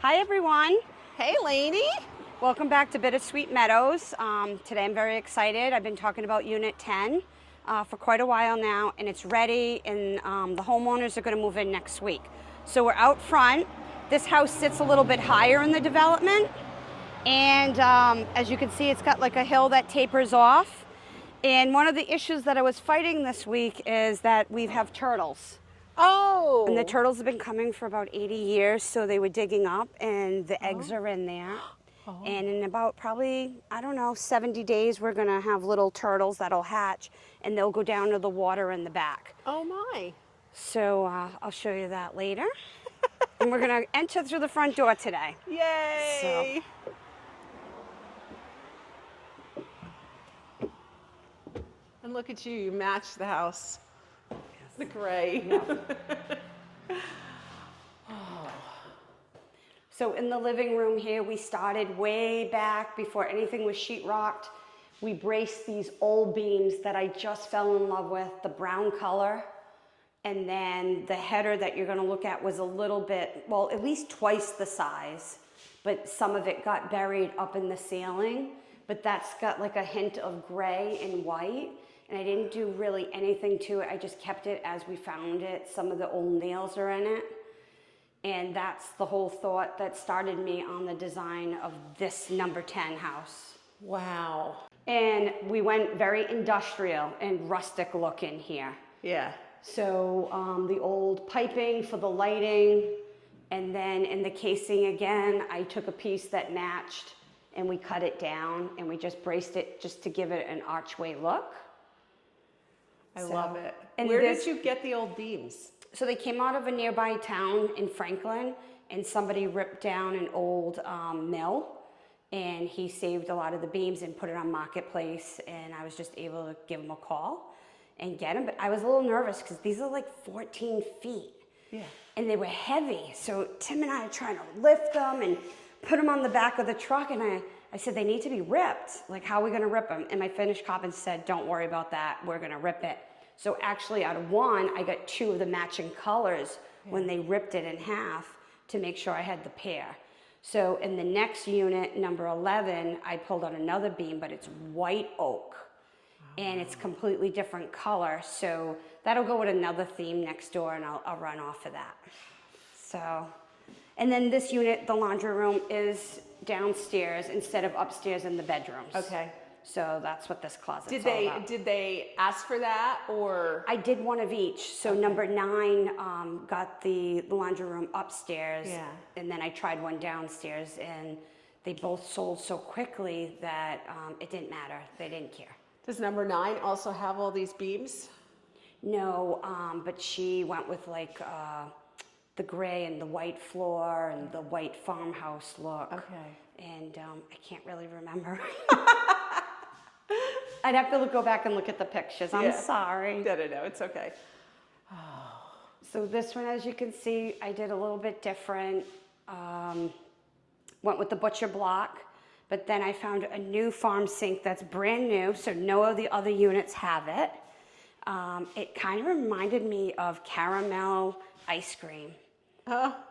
Hi everyone. Hey Lainey. Welcome back to Bittersweet Meadows. Today I'm very excited. I've been talking about Unit 10 for quite a while now, and it's ready, and the homeowners are going to move in next week. So we're out front. This house sits a little bit higher in the development, and as you can see, it's got like a hill that tapers off. And one of the issues that I was fighting this week is that we have turtles. Oh. And the turtles have been coming for about 80 years, so they were digging up, and the eggs are in there. Oh. And in about probably, I don't know, 70 days, we're gonna have little turtles that'll hatch, and they'll go down to the water in the back. Oh my. So I'll show you that later. And we're gonna enter through the front door today. Yay. And look at you matched the house. The gray. So in the living room here, we started way back before anything was sheetrocked. We braced these old beams that I just fell in love with, the brown color. And then the header that you're gonna look at was a little bit, well, at least twice the size, but some of it got buried up in the ceiling. But that's got like a hint of gray and white. And I didn't do really anything to it. I just kept it as we found it. Some of the old nails are in it. And that's the whole thought that started me on the design of this number 10 house. Wow. And we went very industrial and rustic look in here. Yeah. So the old piping for the lighting, and then in the casing again, I took a piece that matched and we cut it down and we just braced it just to give it an archway look. I love it. And where did you get the old beams? So they came out of a nearby town in Franklin, and somebody ripped down an old mill, and he saved a lot of the beams and put it on Marketplace, and I was just able to give him a call and get them. But I was a little nervous because these are like 14 feet. Yeah. And they were heavy. So Tim and I are trying to lift them and put them on the back of the truck, and I said, they need to be ripped. Like, how are we gonna rip them? And my finished carpenter said, don't worry about that, we're gonna rip it. So actually out of one, I got two of the matching colors when they ripped it in half to make sure I had the pair. So in the next unit, number 11, I pulled out another beam, but it's white oak. And it's completely different color. So that'll go with another theme next door, and I'll run off of that. So, and then this unit, the laundry room, is downstairs instead of upstairs in the bedrooms. Okay. So that's what this closet's Did all about. they ask for that, or? I did one of each. So number 9 got the laundry room upstairs. Yeah. And then I tried one downstairs, and they both sold so quickly that it didn't matter. They didn't care. Does number 9 also have all these beams? No, but she went with like the gray and the white floor and the white farmhouse look. Okay. And I can't really remember. I'd have to go back and look at the pictures. I'm sorry. No, it's okay. So this one, as you can see, I did a little bit different. Went with the butcher block, but then I found a new farm sink that's brand new, so no of the other units have it. It kind of reminded me of caramel ice cream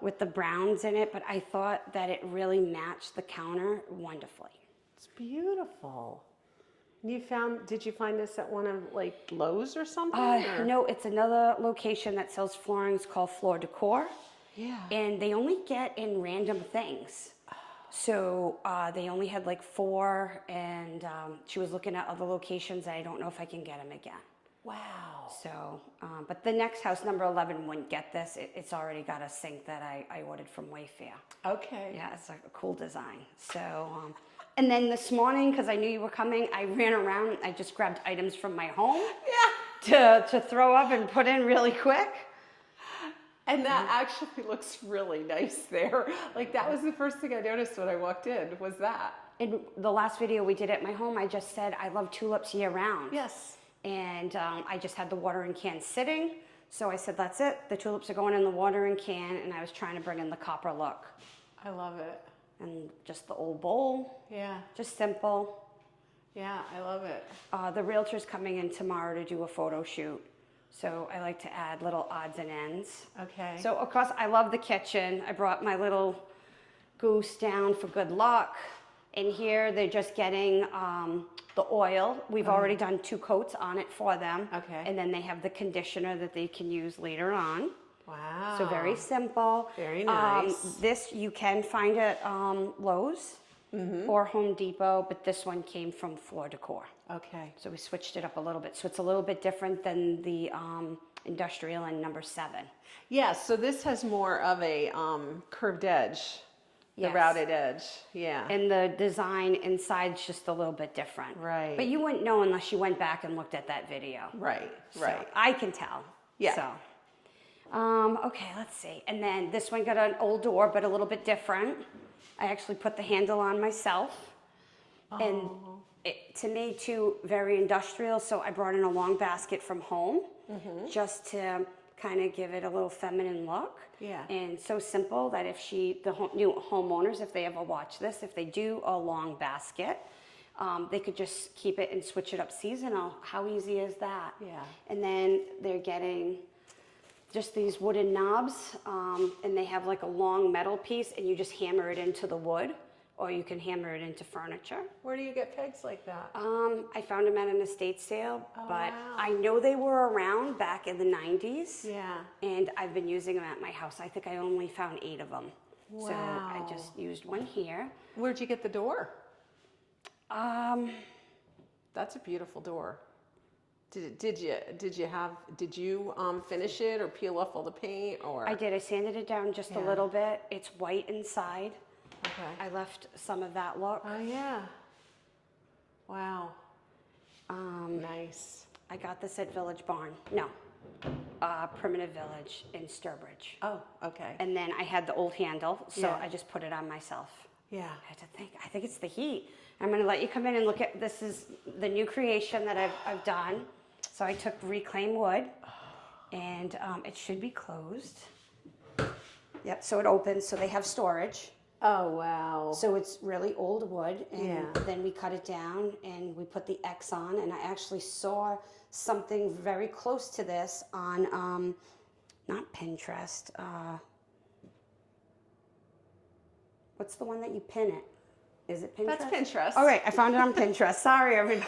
with the browns in it, but I thought that it really matched the counter wonderfully. It's beautiful. Did you find this at one of like Lowe's or something? No, it's another location that sells flooring. It's called Floor Decor. Yeah. And they only get in random things. So they only had like 4, and she was looking at other locations. I don't know if I can get them again. Wow. So, but the next house, number 11, wouldn't get this. It's already got a sink that I ordered from Wayfair. Okay. Yeah, it's like a cool design. So, and then this morning, because I knew you were coming, I ran around. I just grabbed items from my home to throw up and put in really quick. And that actually looks really nice there. Like, that was the first thing I noticed when I walked in, was that. In the last video we did at my home, I just said I love tulips year round. Yes. And I just had the watering can sitting. So I said, that's it. The tulips are going in the watering can, and I was trying to bring in the copper look. I love it. And just the old bowl. Yeah. Just simple. Yeah, I love it. The realtor's coming in tomorrow to do a photo shoot. So I like to add little odds and ends. Okay. So of course I love the kitchen. I brought my little goose down for good luck. In here, they're just getting the oil. We've already done 2 coats on it for them. Okay. And then they have the conditioner that they can use later on. Wow. So very simple. Very nice. This you can find at Lowe's or Home Depot, but this one came from Floor Decor. Okay. So we switched it up a little bit. So it's a little bit different than the industrial and number 7. Yeah, so this has more of a curved edge, the Yes. routed edge. Yeah. And the design inside's just a little bit different. Right. But you wouldn't know unless you went back and looked at that video. Right, So right. I can tell. Yeah. So, okay, let's see. And then this one got an old door, but a little bit different. I actually put the handle on myself. And it, to me, too, very industrial. So I brought in a long basket from home just to kind of give it a little feminine look. Yeah. And so simple that if new homeowners, if they ever watch this, if they do a long basket, they could just keep it and switch it up seasonal. How easy is that? Yeah. And then they're getting just these wooden knobs, and they have like a long metal piece, and you just hammer it into the wood, or you can hammer it into furniture. Where do you get pegs like that? I found them at an estate sale, but wow. I know they were around back in the 90s. Yeah. And I've been using them at my house. I think I only found 8 of them. Wow. So I just used one here. Where'd you get the door? That's a beautiful door. Did you finish it or peel off all the paint or? I did. I sanded it down just a little bit. It's white inside. Okay. I left some of that look. Oh yeah. Wow. Nice. I got this at Village Barn. No, Primitive Village in Sturbridge. Oh, okay. And then I had the old handle, so Yeah. I just put it on myself. Yeah. I had to think. I think it's the heat. I'm going to let you come in and look at, this is the new creation that I've done. So I took reclaimed wood, and it should be closed. Yep, so it opens, so they have storage. Oh, wow. So it's really old wood, and Yeah. then we cut it down and we put the X on, and I actually saw something very close to this on, not Pinterest, what's the one that you pin it? Is it Pinterest? That's Pinterest. All right, I found it on Pinterest. Sorry, everybody.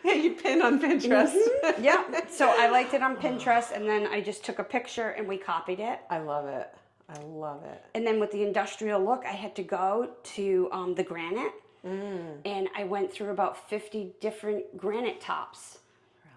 Yeah, you pin on Pinterest. Yeah, so I liked it on Pinterest, and then I just took a picture and we copied it. I love it. I love it. And then with the industrial look, I had to go to the granite, and I went through about 50 different granite tops,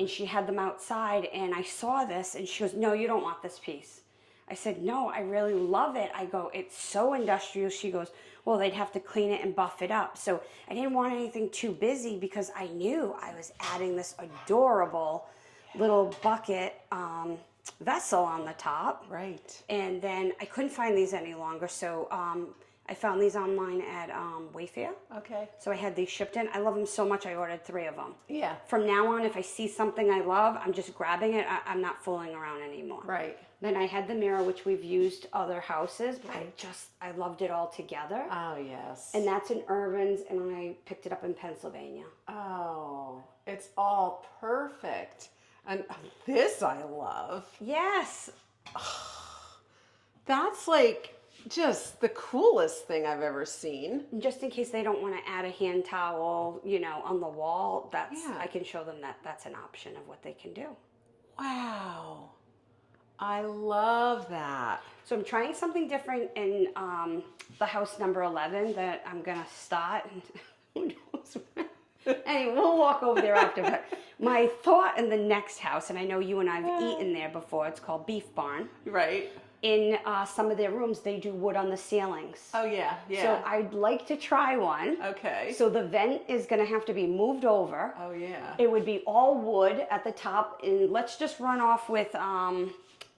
and she had them outside, and I saw this, and she goes, "No, you don't want this piece." I said, "No, I really love it." I go, "It's so industrial." She goes, "Well, they'd have to clean it and buff it up." So I didn't want anything too busy because I knew I was adding this adorable little bucket vessel on the top. Right. And then I couldn't find these any longer, so I found these online at Wayfair. Okay. So I had these shipped in. I love them so much, I ordered 3 of them. Yeah. From now on, if I see something I love, I'm just grabbing it. I'm not fooling around anymore. Right. Then I had the mirror, which we've used other houses, but I loved it all together. Oh, yes. And that's in Irvin's, and I picked it up in Pennsylvania. Oh, it's all perfect. And this I love. Yes. That's like just the coolest thing I've ever seen. Just in case they don't want to add a hand towel, on the wall, Yeah. I can show them that that's an option of what they can do. Wow. I love that. So I'm trying something different in the house number 11 that I'm going to start. Who knows? Anyway, we'll walk over there after. But my thought in the next house, and I know you and I have eaten there before, it's called Beef Barn. Right. In some of their rooms, they do wood on the ceilings. Oh, yeah. Yeah. So I'd like to try one. Okay. So the vent is going to have to be moved over. Oh, yeah. It would be all wood at the top, and let's just run off with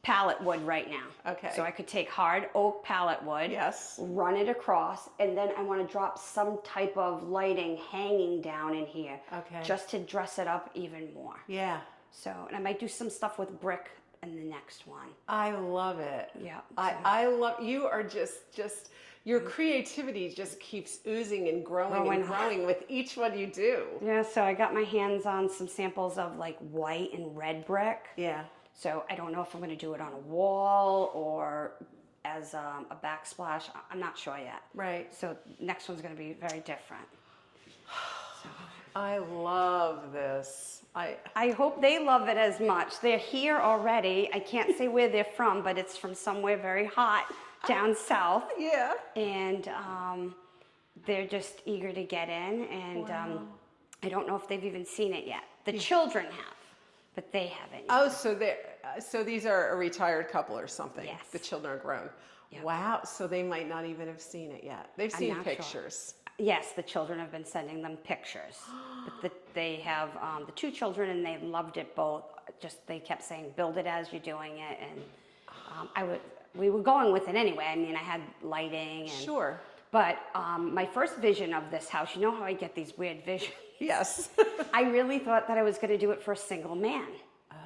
pallet wood right now. Okay. So I could take hard oak pallet wood, Yes. run it across, and then I want to drop some type of lighting hanging down in here. Okay. Just to dress it up even more. Yeah. So, and I might do some stuff with brick in the next one. I love it. Yeah. I love, you are just, your creativity just keeps oozing and growing with each one you do. Yeah, so I got my hands on some samples of like white and red brick. Yeah. So I don't know if I'm going to do it on a wall or as a backsplash. I'm not sure yet. Right. So next one's going to be very different. I love this. I hope they love it as much. They're here already. I can't say where they're from, but it's from somewhere very hot down south. Yeah. And they're just eager to get in. And I don't know if they've even seen it yet. The children have, but they haven't. Oh, so these are a retired couple or something. Yes. The children are grown. Yep. Wow. So they might not even have seen it yet. They've seen pictures. Yes, the children have been sending them pictures. But they have the two children, and they loved it both. Just they kept saying, "Build it as you're doing it," and we were going with it anyway. I mean, I had lighting. And, Sure. But my first vision of this house, you know how I get these weird visions. Yes. I really thought that I was going to do it for a single man.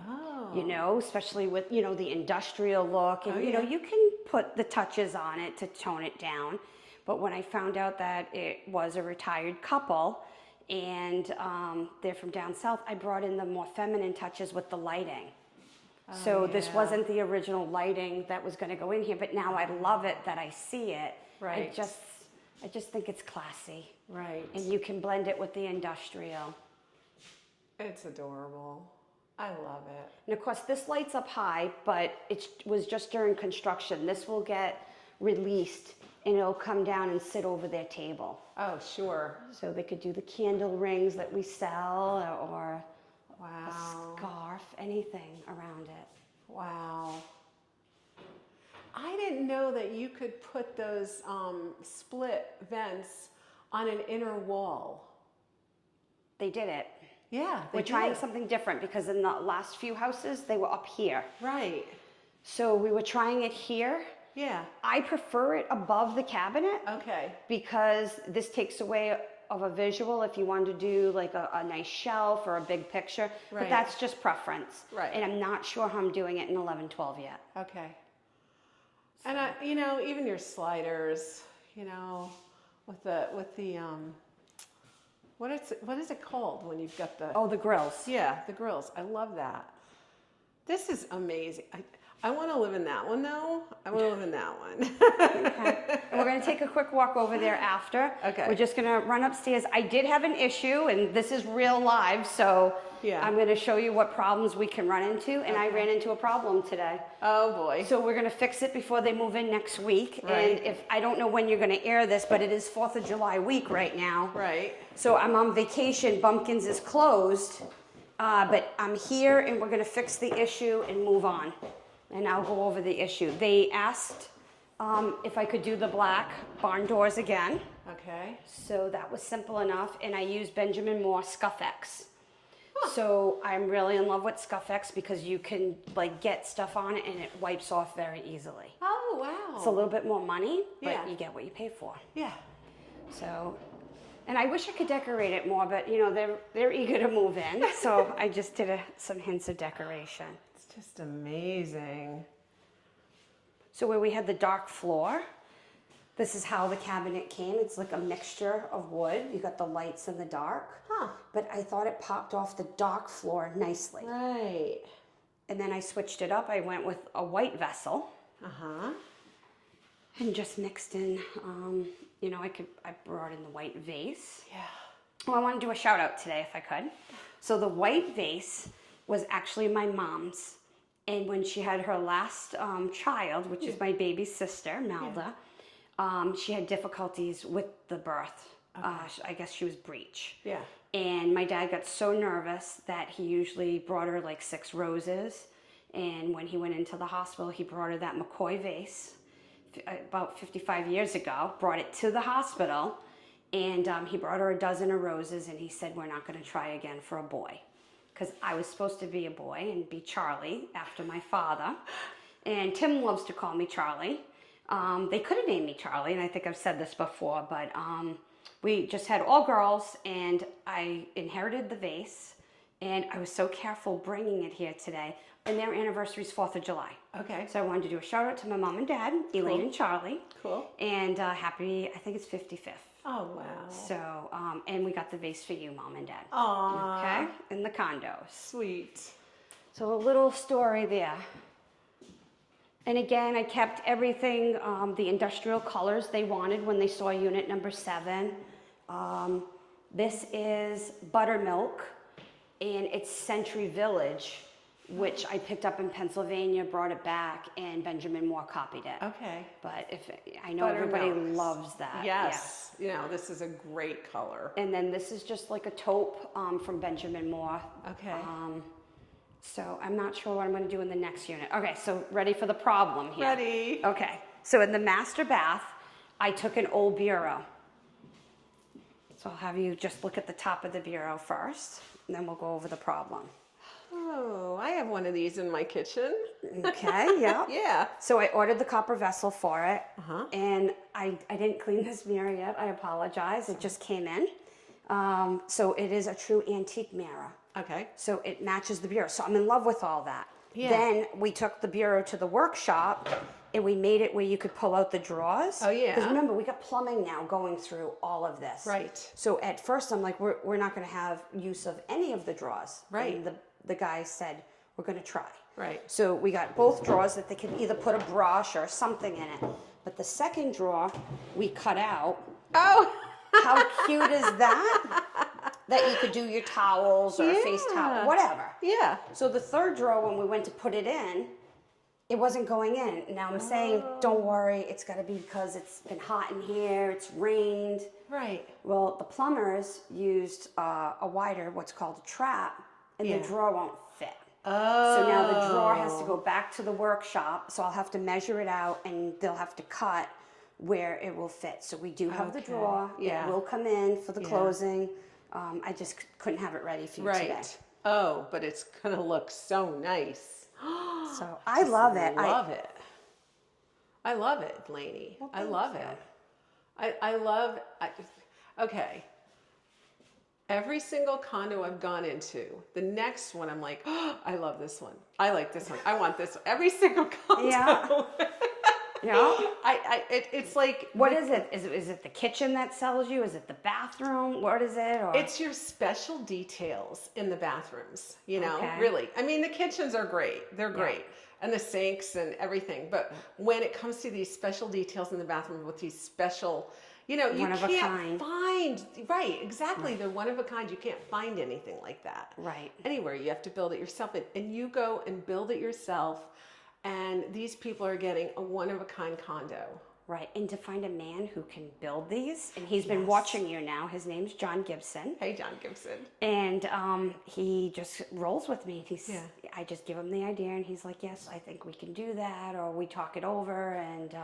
Oh. You know, especially with the industrial look, and you can put the touches on it to tone it down. But when I found out that it was a retired couple and they're from down south, I brought in the more feminine touches with the lighting. So this wasn't the original lighting that was going to go in here, but now I love it that I see it. Right. I just think it's classy. Right. And you can blend it with the industrial. It's adorable. I love it. And of course, this lights up high, but it was just during construction. This will get released and it'll come down and sit over their table. Oh, sure. So they could do the candle rings that we sell or Wow. a scarf, anything around it. Wow. I didn't know that you could put those split vents on an inner wall. They did it. Yeah, We're trying something different because in the last few houses, they were up here. Right. So we were trying it here. Yeah. I prefer it above the cabinet. Okay. Because this takes away of a visual if you wanted to do like a nice shelf or a big picture. Right. But that's just preference. Right. And I'm not sure how I'm doing it in 11-12 yet. Okay. And even your sliders, with the what is it called when you've got the The grills. Yeah, the grills. I love that. This is amazing. I want to live in that one though. I want to live in that one. Okay. And we're going to take a quick walk over there after. Okay. We're just going to run upstairs. I did have an issue, and this is real live, so Yeah. I'm going to show you what problems we can run into. And I ran into a problem today. Oh boy. So we're going to fix it before they move in next week. Right. And I don't know when you're going to air this, but it is 4th of July week right now. Right. So I'm on vacation. Bumpkins is closed, but I'm here, and we're going to fix the issue and move on. And I'll go over the issue. They asked if I could do the black barn doors again. Okay. So that was simple enough. And I used Benjamin Moore Scuff-X. So I'm really in love with Scuff-X because you can get stuff on it and it wipes off very easily. Oh wow. It's a little bit more money, but Yeah. you get what you pay for. Yeah. So, and I wish I could decorate it more, but they're eager to move in. So I just did some hints of decoration. It's just amazing. So where we had the dark floor, this is how the cabinet came. It's like a mixture of wood. You got the lights and the dark. Huh. But I thought it popped off the dark floor nicely. Right. And then I switched it up. I went with a white vessel. Uh-huh. And just mixed in, I brought in the white vase. Yeah. Well, I want to do a shout out today if I could. So the white vase was actually my mom's. And when she had her last child, which is my baby sister, Malda, she had difficulties with the birth. Okay. I guess she was breech. Yeah. And my dad got so nervous that he usually brought her 6 roses. And when he went into the hospital, he brought her that McCoy vase about 55 years ago, brought it to the hospital. And he brought her a dozen of roses, and he said, we're not going to try again for a boy. Because I was supposed to be a boy and be Charlie after my father. And Tim loves to call me Charlie. They could have named me Charlie, and I think I've said this before, but we just had all girls, and I inherited the vase, and I was so careful bringing it here today. And their anniversary is 4th of July. Okay. So I wanted to do a shout out to my mom and dad, Elaine and Charlie. Cool. And happy, I think it's 55th. Oh, wow. So, and we got the vase for you, Mom and Dad. Aww. Okay? In the condos. Sweet. So a little story there. And again, I kept everything, the industrial colors they wanted when they saw unit number 7. This is Buttermilk, and it's Century Village, which I picked up in Pennsylvania, brought it back, and Benjamin Moore copied it. Okay. But I know everybody loves that. Yes. You know, this is a great color. And then this is just like a taupe from Benjamin Moore. Okay. So I'm not sure what I'm going to do in the next unit. Okay, so ready for the problem here? Ready. Okay, so in the master bath, I took an old bureau. So I'll have you just look at the top of the bureau first, and then we'll go over the problem. Oh, I have one of these in my kitchen. Okay, yeah. Yeah. So I ordered the copper vessel for it, and I didn't clean this mirror yet. I apologize. It just came in. So it is a true antique mirror. Okay. So it matches the bureau. So I'm in love with all that. Yeah. Then we took the bureau to the workshop and we made it where you could pull out the drawers. Oh, yeah. Because remember, we got plumbing now going through all of this. Right. So at first I'm like, we're not going to have use of any of the drawers. Right. And the guy said, we're going to try. Right. So we got both drawers that they could either put a brush or something in it. But the second drawer we cut out. Oh. How cute is that? That you could do your towels or a face towel, whatever. Yeah. So the third drawer, when we went to put it in, it wasn't going in. Now I'm saying, don't worry, it's got to be because it's been hot in here, it's rained. Right. Well, the plumbers used a wider, what's called a trap, and the drawer won't fit. Oh. So now the drawer has to go back to the workshop, so I'll have to measure it out, and they'll have to cut where it will fit. So we do have the drawer. Yeah. It will come in for the closing. I just couldn't have it ready for you today. Oh, but it's gonna look so nice. So I love it. I love it, Lainey. Well, I love it. I love. Okay. Every single condo I've gone into, the next one I'm like, oh, I love this one. I like this one. I want this one. Every single condo. Yeah. Yeah. It's like. What is it? Is it the kitchen that sells you? Is it the bathroom? What is it? Or? It's your special details in the bathrooms, you know, Okay. really. I mean, the kitchens are great. They're great. And the sinks and everything. But when it comes to these special details in the bathroom with these special, you know, you can't find, right, exactly. They're one of a kind. You can't find anything like that. Right. Anywhere. You have to build it yourself. And you go and build it yourself. And these people are getting a one-of-a-kind condo. Right, and to find a man who can build these, and he's been watching you now. His name's John Gibson. Hey, John Gibson. And he just rolls with me. I just give him the idea, and he's like, yes, I think we can do that, or we talk it over, and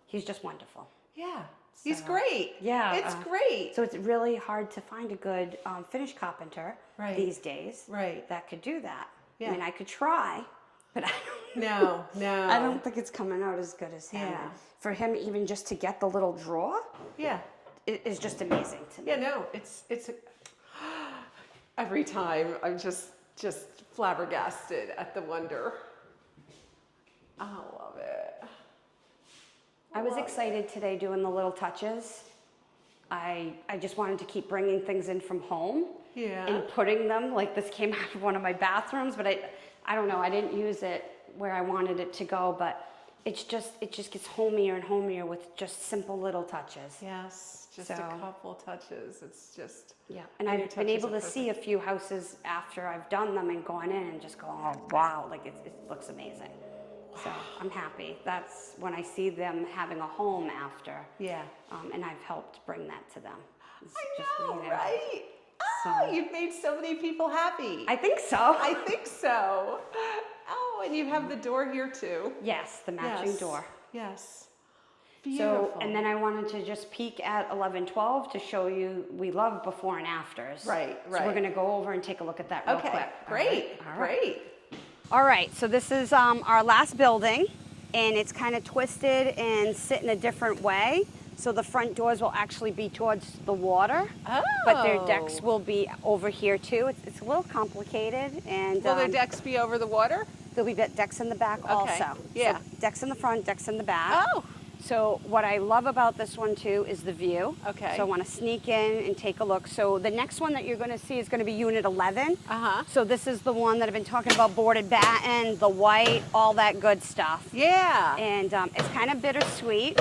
he's just wonderful. Yeah, he's great. Yeah. It's great. So it's really hard to find a good finish carpenter these days that could do that. Yeah. I mean, I could try, but I don't I don't think it's coming out as good as him. Yeah. For him, even just to get the little drawer, it is just amazing to me. Yeah, no, it's every time I'm just flabbergasted at the wonder. I love it. I was excited today doing the little touches. I just wanted to keep bringing things in from home and putting them, like this came out of one of my bathrooms, but I don't know, I didn't use it where I wanted it to go, but it just gets homier and homier with just simple little touches. Yes, just a couple touches. It's just and I've been able to see a few houses after I've done them and gone in and just go, oh wow, like it looks amazing. So I'm happy. That's when I see them having a home after. Yeah. And I've helped bring that to them. I know, right? Oh, you've made so many people happy. I think so. I think so. Oh, and you have the door here too. Yes, the matching door. Yes. Beautiful. So, and then I wanted to just peek at 1112 to show you we love before and afters. Right. So we're going to go over and take a look at that real quick. Great. All right. Great. All right, so this is our last building, and it's kind of twisted and sit in a different way. So the front doors will actually be towards the water, but their decks will be over here too. It's a little complicated. And will their decks be over the water? There'll be decks in the back also. Yeah. So decks in the front, decks in the back. Oh. So what I love about this one too is the view. Okay. So I want to sneak in and take a look. So the next one that you're going to see is going to be unit 11. So this is the one that I've been talking about, boarded batten, the white, all that good stuff. Yeah. And it's kind of bittersweet,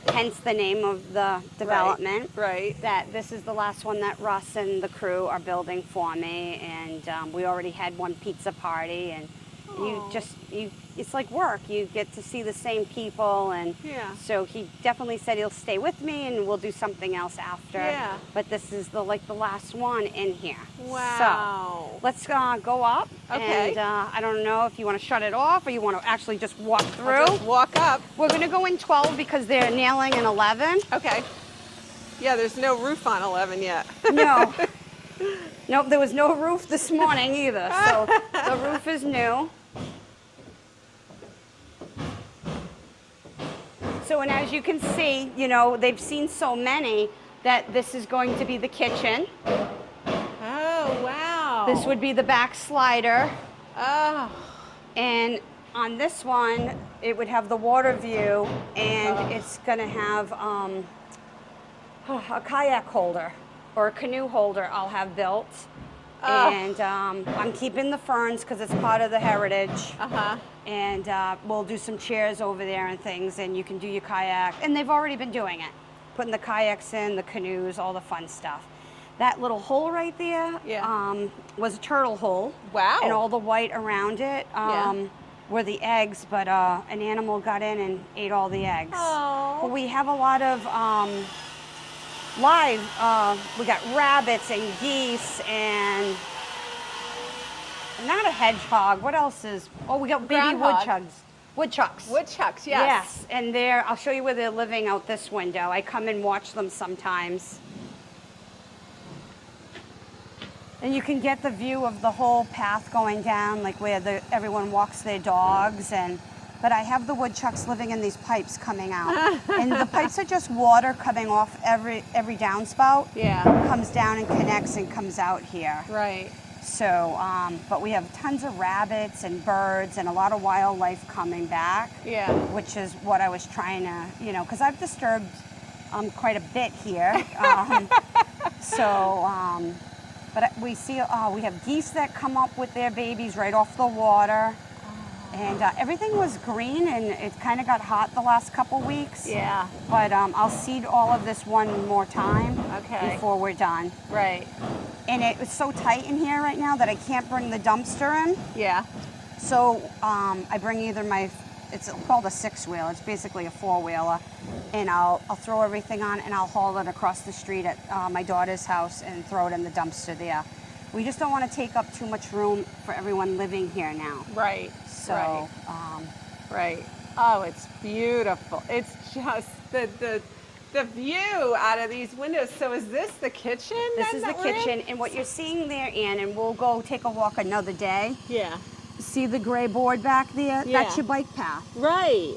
hence the name of the development. Right. That this is the last one that Russ and the crew are building for me. And we already had one pizza party, and it's like work. You get to see the same people, and so he definitely said he'll stay with me and we'll do something else after. Yeah. But this is the last one in here. Wow. So let's go up. Okay. And I don't know if you want to shut it off or you want to actually just walk through. I'll just walk up. We're going to go in 12 because they're nailing an 11. Okay. Yeah, there's no roof on 11 yet. No. Nope, there was no roof this morning either. So the roof is new. So, and as you can see, they've seen so many that this is going to be the kitchen. Oh, wow. This would be the back slider. Oh. And on this one, it would have the water view, and it's going to have a kayak holder or a canoe holder I'll have built. And I'm keeping the ferns because it's part of the heritage. And we'll do some chairs over there and things, and you can do your kayak. And they've already been doing it, putting the kayaks in, the canoes, all the fun stuff. That little hole right there was a turtle hole. Wow. And all the white around it were the eggs, but an animal got in and ate all the eggs. Oh. But we have a lot of live, we got rabbits and geese and not a hedgehog. What else is? Oh, we got baby woodchucks. Woodchucks, yes. Yes, and I'll show you where they're living out this window. I come and watch them sometimes. And you can get the view of the whole path going down, like where everyone walks their dogs. But I have the woodchucks living in these pipes coming out. And the pipes are just water coming off every downspout. Yeah. Comes down and connects and comes out here. Right. So, but we have tons of rabbits and birds and a lot of wildlife coming back. Yeah. Which is what I was trying to, because I've disturbed quite a bit here. But we see, we have geese that come up with their babies right off the water. And everything was green, and it kind of got hot the last couple weeks. Yeah. But I'll seed all of this one more time before we're done. Right. And it was so tight in here right now that I can't bring the dumpster in. Yeah. So I bring either it's called a six-wheel. It's basically a four-wheeler. And I'll throw everything on, and I'll haul it across the street at my daughter's house and throw it in the dumpster there. We just don't want to take up too much room for everyone living here now. Right. So, right. Oh, it's beautiful. It's just the view out of these windows. So is this the kitchen? This is the kitchen, and what you're seeing there, Ann, and we'll go take a walk another day. Yeah. See the gray board back there? Yeah. That's your bike path. Right.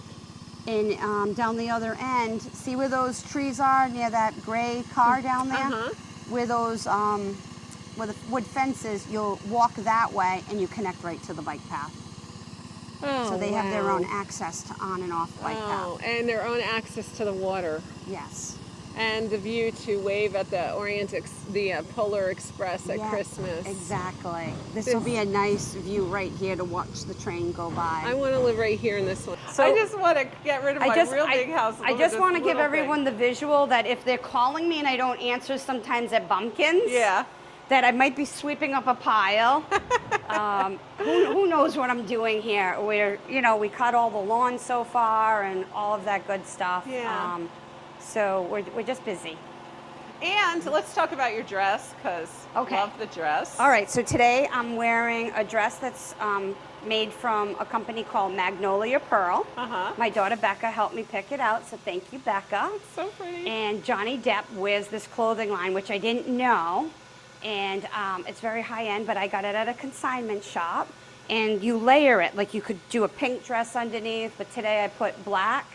And down the other end, see where those trees are near that gray car down there? Where those, where the wood fences, you'll walk that way and you connect right to the bike path. Oh, so they have their own access to on and off bike path. And their own access to the water. Yes. And the view to wave at the the Polar Express at Christmas. Exactly. This will be a nice view right here to watch the train go by. I want to live right here in this one. So I just want to get rid of my real big house. I just want to give everyone the visual that if they're calling me and I don't answer sometimes at Bumpkins, that I might be sweeping up a pile. Who knows what I'm doing here? We cut all the lawn so far and all of that good stuff. Yeah. So we're just busy. And let's talk about your dress, because love the dress. All right, so today I'm wearing a dress that's made from a company called Magnolia Pearl. My daughter Becca helped me pick it out, so thank you, Becca. It's so pretty. And Johnny Depp wears this clothing line, which I didn't know. And it's very high end, but I got it at a consignment shop. And you layer it, like you could do a pink dress underneath, but today I put black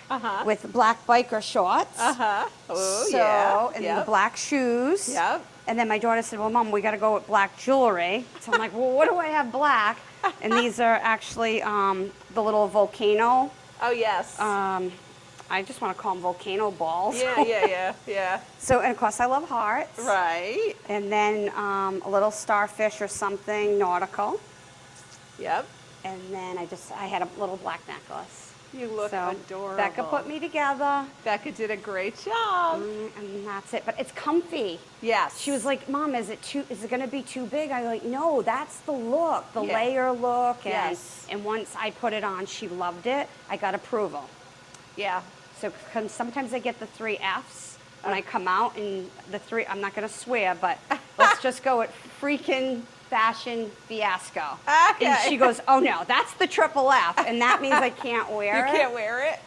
with black biker shorts. Oh, and then the black shoes. Yep. And then my daughter said, well, Mom, we got to go with black jewelry. So I'm like, well, what do I have black? And these are actually the little volcano. Oh, yes. I just want to call them volcano balls. Yeah. So, and of course I love hearts. Right. And then a little starfish or something nautical. Yep. And then I had a little black necklace. You look adorable. Becca put me together. Becca did a great job. And that's it. But it's comfy. Yes. She was like, Mom, is it going to be too big? I was like, no, that's the look, the layer look. And once I put it on, she loved it. I got approval. Yeah. So sometimes I get the 3 Fs when I come out, and the 3, I'm not going to swear, but let's just go with freaking fashion fiasco. Okay. And she goes, oh no, that's the triple F, and that means I can't wear it. You can't wear it?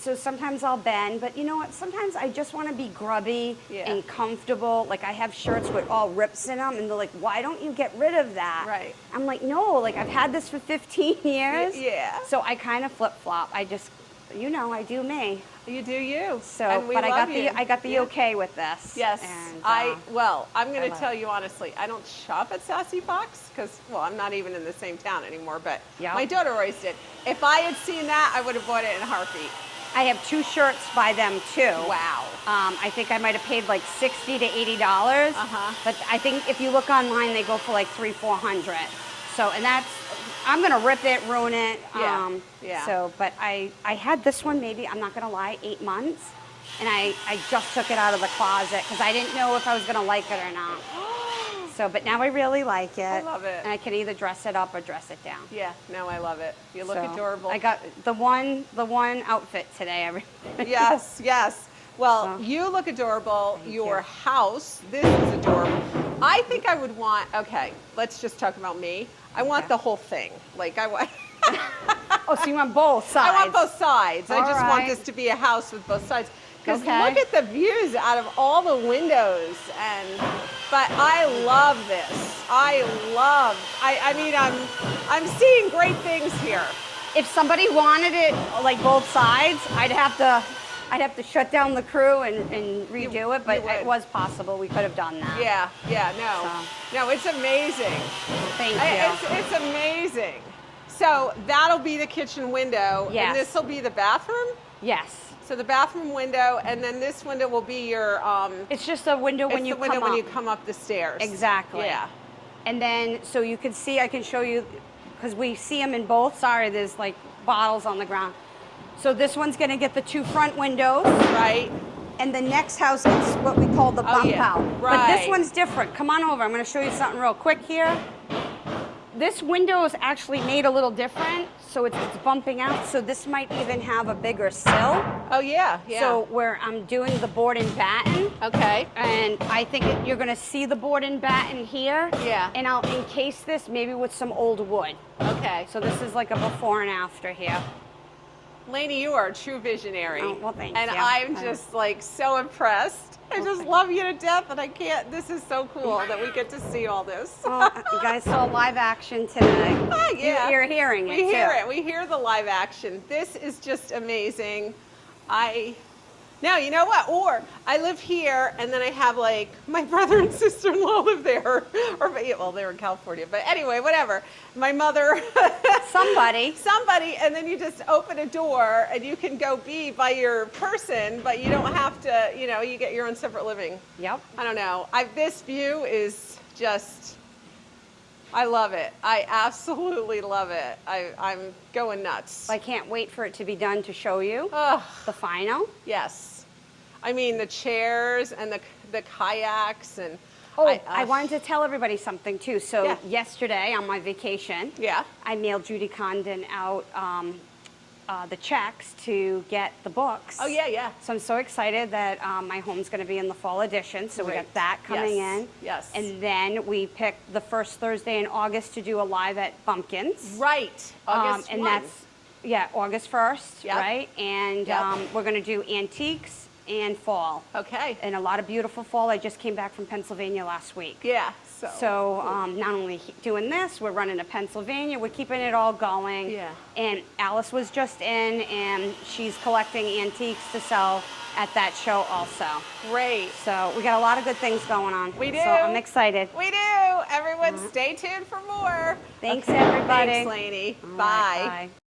So sometimes I'll bend, but you know what? Sometimes I just want to be grubby and comfortable. Like I have shirts with all rips in them, and they're like, why don't you get rid of that? Right. I'm like, no, like I've had this for 15 years. Yeah. So I kind of flip-flop. I just, you know, I do me. You do you. So, and we but love I got the okay with this. Yes. And, I'm going to tell you honestly, I don't shop at Sassy Fox because, well, I'm not even in the same town anymore, but my daughter always did. If I had seen that, I would have bought it in a heartbeat. I have 2 shirts by them too. Wow. I think I might have paid like $60 to $80. But I think if you look online, they go for like $300-400. So, and that's, I'm gonna rip it, ruin it. So, but I had this one maybe, I'm not gonna lie, 8 months. And I just took it out of the closet because I didn't know if I was gonna like it or not. So, but now I really like it. I love it. And I can either dress it up or dress it down. Yeah, no, I love it. You look adorable. I got the one outfit today. Yes. Well, you look adorable. Your house, this is adorable. I think I would want, okay, let's just talk about me. I want the whole thing. Like I want. Oh, so you want both sides? I want both sides. I just want this to be a house with both sides. Because look at the views out of all the windows. But I love this. I mean, I'm seeing great things here. If somebody wanted it like both sides, I'd have to shut down the crew and redo it, but it was possible. We could have done that. No, it's amazing. Thank you. It's amazing. So that'll be the kitchen window, and this will be the bathroom? Yes. So the bathroom window, and then this window will be your... it's just a window when you come up. when you come up the stairs. Exactly. Yeah. And then, so you can see, I can show you, because we see them in both. Sorry, there's like bottles on the ground. So this one's gonna get the 2 front windows. Right. And the next house gets what we call the bump out. Right. But this one's different. Come on over, I'm gonna show you something real quick here. This window is actually made a little different, so it's bumping out, so this might even have a bigger sill. Oh yeah. So where I'm doing the board and batten. Okay. And I think you're gonna see the board and batten here. Yeah. And I'll encase this maybe with some old wood. Okay. So this is like a before and after here. Lainey, you are a true visionary. Oh, well, thank you. And I'm just like so impressed. I just love you to death, and I can't. This is so cool that we get to see all this. Well, you guys saw live action today. Yeah. You're hearing it. We hear it. We hear the live action. This is just amazing. Now, you know what? Or I live here, and then I have like my brother and sister-in-law live there, or well, they're in California. But anyway, whatever. My mother. Somebody, and then you just open a door, and you can go be by your person, but you don't have to. You know, you get your own separate living. Yep. I don't know. This view is just. I love it. I absolutely love it. I'm going nuts. I can't wait for it to be done to show you the final. Yes. I mean, the chairs and the kayaks and... Oh, I wanted to tell everybody something too. So yesterday on my vacation, I mailed Judy Condon out the checks to get the books. Oh, yeah. So I'm so excited that my home's going to be in the fall edition. So we got that coming in. Yes. And then we picked the first Thursday in August to do a live at Bumpkins. Right. August 1. And that's, August 1st, right? And we're going to do antiques and fall. Okay. And a lot of beautiful fall. I just came back from Pennsylvania last week. Yeah. So not only doing this, we're running to Pennsylvania. We're keeping it all going. Yeah. And Alice was just in, and she's collecting antiques to sell at that show also. Great. So we got a lot of good things going on. We do. So I'm excited. We do. Everyone stay tuned for more. Thanks, everybody. Thanks, Lainey. All Bye. right, bye.